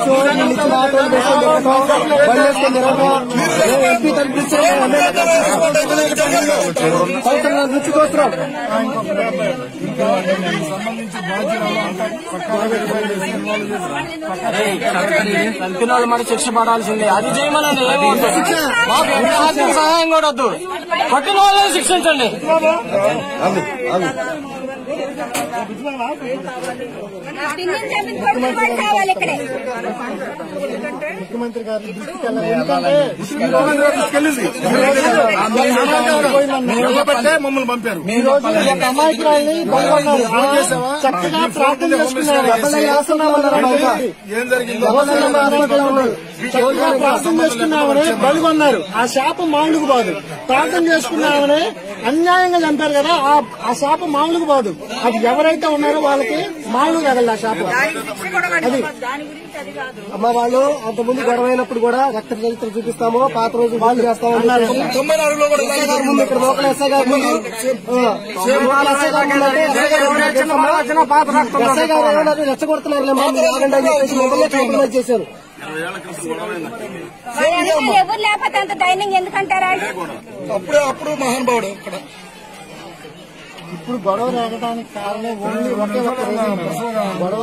కూర్చొని ఇచ్చిన ఆటోలు వేసుకొని బండి వేసుకొని తిరగడం ఎంపీ సంవత్సరం రుచికోసరం కలిపిన వాళ్ళు మరి శిక్ష పడాల్సిందే. అది చేయమనండి, మాకు ఆర్థిక సహాయం కూడా వద్దు. పట్టిన వాళ్ళని శిక్షించండి. ముఖ్యమంత్రి గారి దృష్టికి మమ్మల్ని పంపారు. ఈ రోజు ఒక అమాయకురాల్ని బలగొన్నారు, చక్కగా ప్రార్థన చేసుకున్నారు. ఏం జరిగిందో చక్కగా ప్రార్థన చేసుకున్నామని బలిగొన్నారు. ఆ శాపం మామూలుకు పోదు. ప్రార్థన చేసుకున్నామని అన్యాయంగా చంపారు కదా, ఆ శాపం మామూలుకు పోదు. అది ఎవరైతే ఉన్నారో వాళ్ళకి మామూలు కదలదు ఆ శాపం. అది అమ్మ వాళ్ళు అంతకుముందు గొడవైనప్పుడు కూడా రక్త చరిత్ర చూపిస్తాము, పాత రోజు వాళ్ళు చేస్తాము అన్నారు. ముందు ఇక్కడ లోకల్ ఎస్ఐ గారు ముందు ఎస్ఐ గారు ఏమన్నారు, రెచ్చగొడుతున్నారు కాంప్రమైజ్ చేశారు. ఎవరు లేకపోతే అంత ధైర్యం ఎందుకంటారా? అప్పుడు మహానుభావుడు ఇక్కడ ఇప్పుడు గొడవ రేగడానికి కారణం ఓన్లీ ఒకే ఒక్క గొడవ